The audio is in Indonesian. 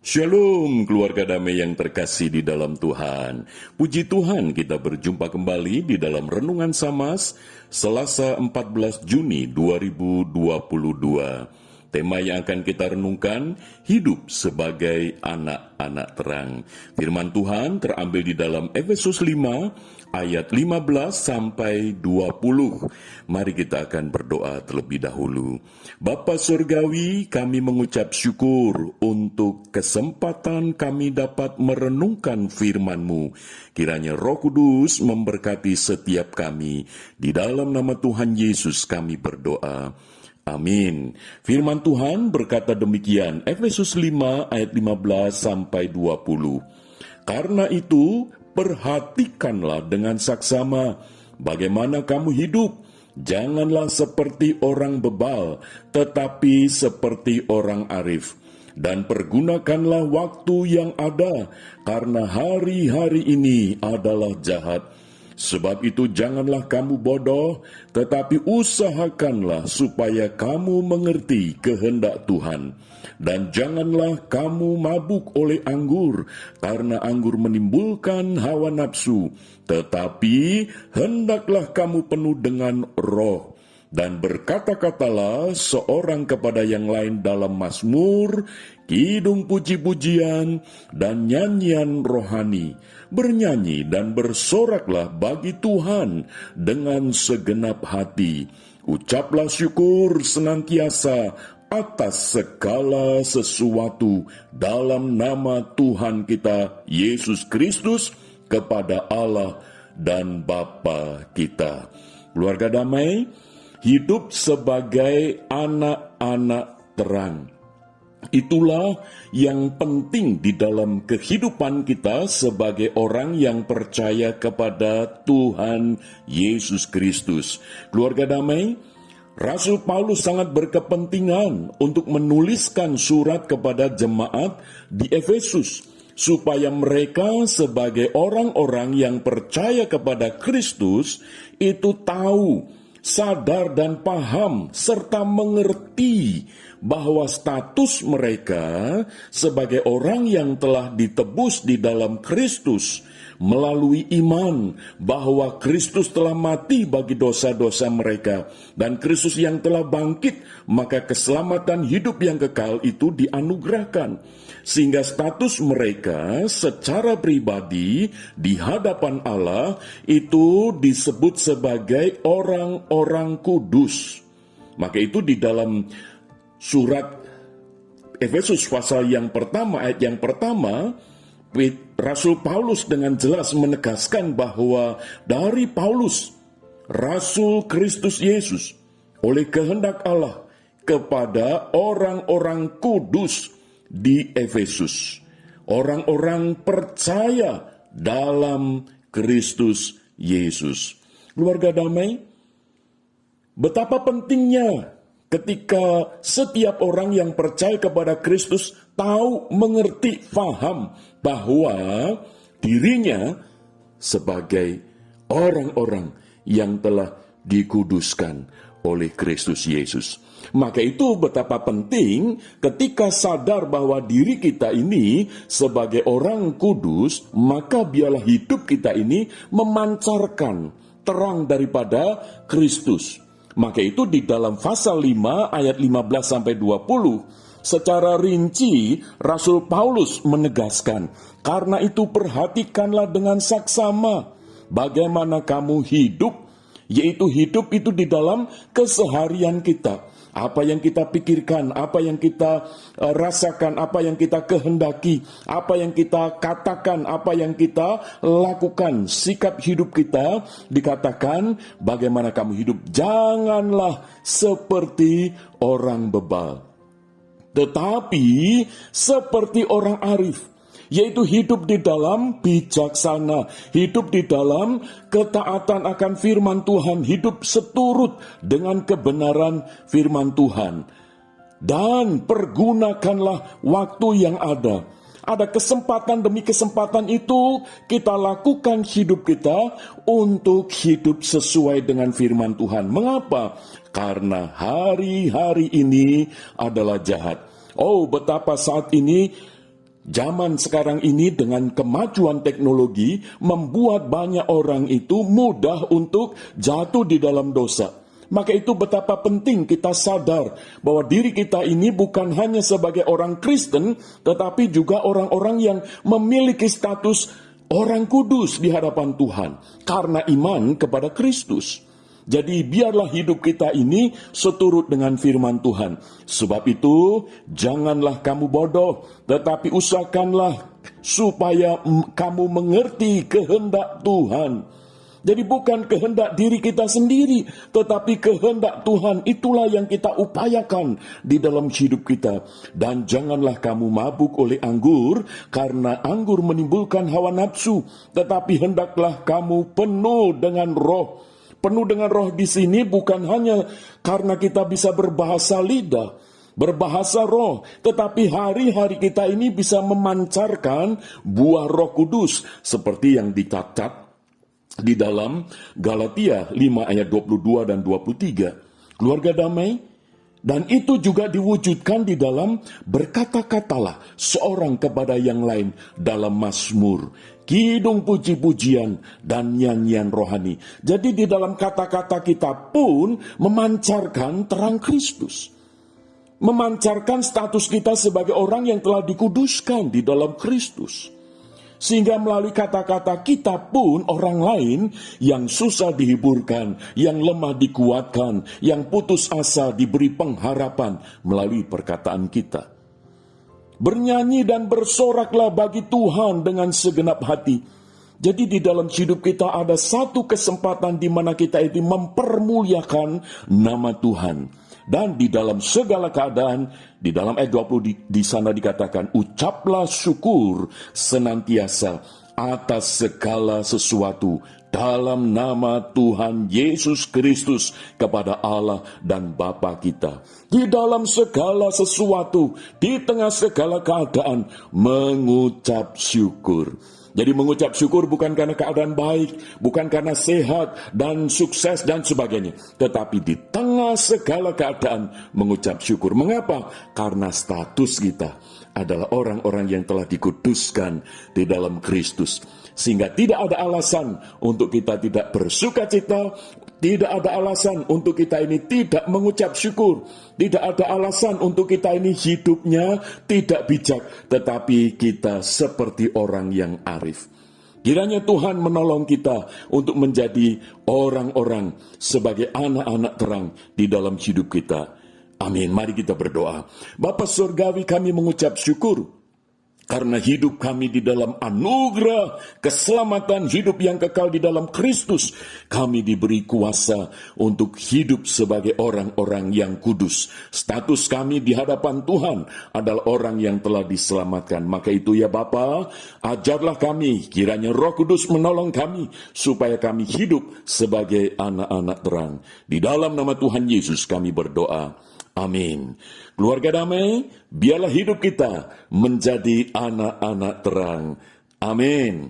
Shalom keluarga damai yang terkasih di dalam Tuhan. Puji Tuhan kita berjumpa kembali di dalam Renungan Samas Selasa 14 Juni 2022. Tema yang akan kita renungkan, hidup sebagai anak-anak terang. Firman Tuhan terambil di dalam Efesus 5 ayat 15 sampai 20. Mari kita akan berdoa terlebih dahulu. Bapa Surgawi, kami mengucap syukur untuk kesempatan kami dapat merenungkan firman-Mu. Kiranya Roh Kudus memberkati setiap kami. Di dalam nama Tuhan Yesus kami berdoa. Amin. Firman Tuhan berkata demikian, Efesus 5 ayat 15 sampai 20. Karena itu, perhatikanlah dengan saksama bagaimana kamu hidup. Janganlah seperti orang bebal, tetapi seperti orang arif. Dan pergunakanlah waktu yang ada, karena hari-hari ini adalah jahat. Sebab itu janganlah kamu bodoh, tetapi usahakanlah supaya kamu mengerti kehendak Tuhan. Dan janganlah kamu mabuk oleh anggur, karena anggur menimbulkan hawa nafsu. Tetapi hendaklah kamu penuh dengan roh. Dan berkata-katalah seorang kepada yang lain dalam mazmur, kidung puji-pujian, dan nyanyian rohani. Bernyanyi dan bersoraklah bagi Tuhan dengan segenap hati. Ucaplah syukur senantiasa atas segala sesuatu dalam nama Tuhan kita Yesus Kristus kepada Allah dan Bapa kita. Keluarga damai, hidup sebagai anak-anak terang. Itulah yang penting di dalam kehidupan kita sebagai orang yang percaya kepada Tuhan Yesus Kristus. Keluarga damai, Rasul Paulus sangat berkepentingan untuk menuliskan surat kepada jemaat di Efesus, supaya mereka sebagai orang-orang yang percaya kepada Kristus itu tahu, sadar dan paham, serta mengerti bahwa status mereka sebagai orang yang telah ditebus di dalam Kristus melalui iman bahwa Kristus telah mati bagi dosa-dosa mereka dan Kristus yang telah bangkit, maka keselamatan hidup yang kekal itu dianugerahkan. Sehingga status mereka secara pribadi di hadapan Allah itu disebut sebagai orang-orang kudus. Maka itu di dalam surat Efesus pasal yang pertama, ayat yang pertama, Rasul Paulus dengan jelas menegaskan bahwa dari Paulus, Rasul Kristus Yesus, oleh kehendak Allah kepada orang-orang kudus di Efesus, orang-orang percaya dalam Kristus Yesus. Keluarga damai, betapa pentingnya ketika setiap orang yang percaya kepada Kristus tahu, mengerti, faham bahwa dirinya sebagai orang-orang yang telah dikuduskan oleh Kristus Yesus. Maka itu betapa penting ketika sadar bahwa diri kita ini sebagai orang kudus, maka biarlah hidup kita ini memancarkan terang daripada Kristus. Maka itu di dalam pasal 5 ayat 15 sampai 20 secara rinci Rasul Paulus menegaskan, karena itu perhatikanlah dengan saksama bagaimana kamu hidup, yaitu hidup itu di dalam keseharian kita. Apa yang kita pikirkan, apa yang kita rasakan, apa yang kita kehendaki, apa yang kita katakan, apa yang kita lakukan, sikap hidup kita dikatakan bagaimana kamu hidup. Janganlah seperti orang bebal, tetapi seperti orang arif, yaitu hidup di dalam bijaksana, hidup di dalam ketaatan akan firman Tuhan, hidup seturut dengan kebenaran firman Tuhan. Dan pergunakanlah waktu yang ada. Ada kesempatan demi kesempatan itu kita lakukan hidup kita untuk hidup sesuai dengan firman Tuhan. Mengapa? Karena hari-hari ini adalah jahat. Oh, betapa saat ini Zaman sekarang ini dengan kemajuan teknologi membuat banyak orang itu mudah untuk jatuh di dalam dosa. Maka itu betapa penting kita sadar bahwa diri kita ini bukan hanya sebagai orang Kristen, tetapi juga orang-orang yang memiliki status orang kudus di hadapan Tuhan karena iman kepada Kristus. Jadi biarlah hidup kita ini seturut dengan firman Tuhan. Sebab itu janganlah kamu bodoh, tetapi usahakanlah supaya kamu mengerti kehendak Tuhan. Jadi bukan kehendak diri kita sendiri, tetapi kehendak Tuhan itulah yang kita upayakan di dalam hidup kita. Dan janganlah kamu mabuk oleh anggur, karena anggur menimbulkan hawa nafsu, tetapi hendaklah kamu penuh dengan roh. Penuh dengan roh di sini bukan hanya karena kita bisa berbahasa lidah, berbahasa roh, tetapi hari-hari kita ini bisa memancarkan buah Roh Kudus seperti yang dicatat di dalam Galatia 5 ayat 22 dan 23. Keluarga damai, dan itu juga diwujudkan di dalam berkata-katalah seorang kepada yang lain dalam mazmur, kidung puji-pujian dan nyanyian rohani. Jadi di dalam kata-kata kita pun memancarkan terang Kristus. Memancarkan status kita sebagai orang yang telah dikuduskan di dalam Kristus. Sehingga melalui kata-kata kita pun orang lain yang susah dihiburkan, yang lemah dikuatkan, yang putus asa diberi pengharapan melalui perkataan kita. Bernyanyi dan bersoraklah bagi Tuhan dengan segenap hati. Jadi di dalam hidup kita ada satu kesempatan di mana kita itu mempermuliakan nama Tuhan. Dan di dalam segala keadaan, di dalam ayat 20 di sana dikatakan, ucaplah syukur senantiasa atas segala sesuatu dalam nama Tuhan Yesus Kristus kepada Allah dan Bapa kita. Di dalam segala sesuatu, di tengah segala keadaan, mengucap syukur. Jadi mengucap syukur bukan karena keadaan baik, bukan karena sehat dan sukses dan sebagainya. Tetapi di tengah segala keadaan mengucap syukur. Mengapa? Karena status kita adalah orang-orang yang telah dikuduskan di dalam Kristus. Sehingga tidak ada alasan untuk kita tidak bersuka cita, tidak ada alasan untuk kita ini tidak mengucap syukur, tidak ada alasan untuk kita ini hidupnya tidak bijak, tetapi kita seperti orang yang arif. Kiranya Tuhan menolong kita untuk menjadi orang-orang sebagai anak-anak terang di dalam hidup kita. Amin. Mari kita berdoa. Bapa Surgawi, kami mengucap syukur karena hidup kami di dalam anugerah keselamatan, hidup yang kekal di dalam Kristus. Kami diberi kuasa untuk hidup sebagai orang-orang yang kudus. Status kami di hadapan Tuhan adalah orang yang telah diselamatkan. Maka itu ya Bapa, ajarlah kami, kiranya Roh Kudus menolong kami, supaya kami hidup sebagai anak-anak terang. Di dalam nama Tuhan Yesus kami berdoa. Amin. Keluarga damai, biarlah hidup kita menjadi anak-anak terang. Amin.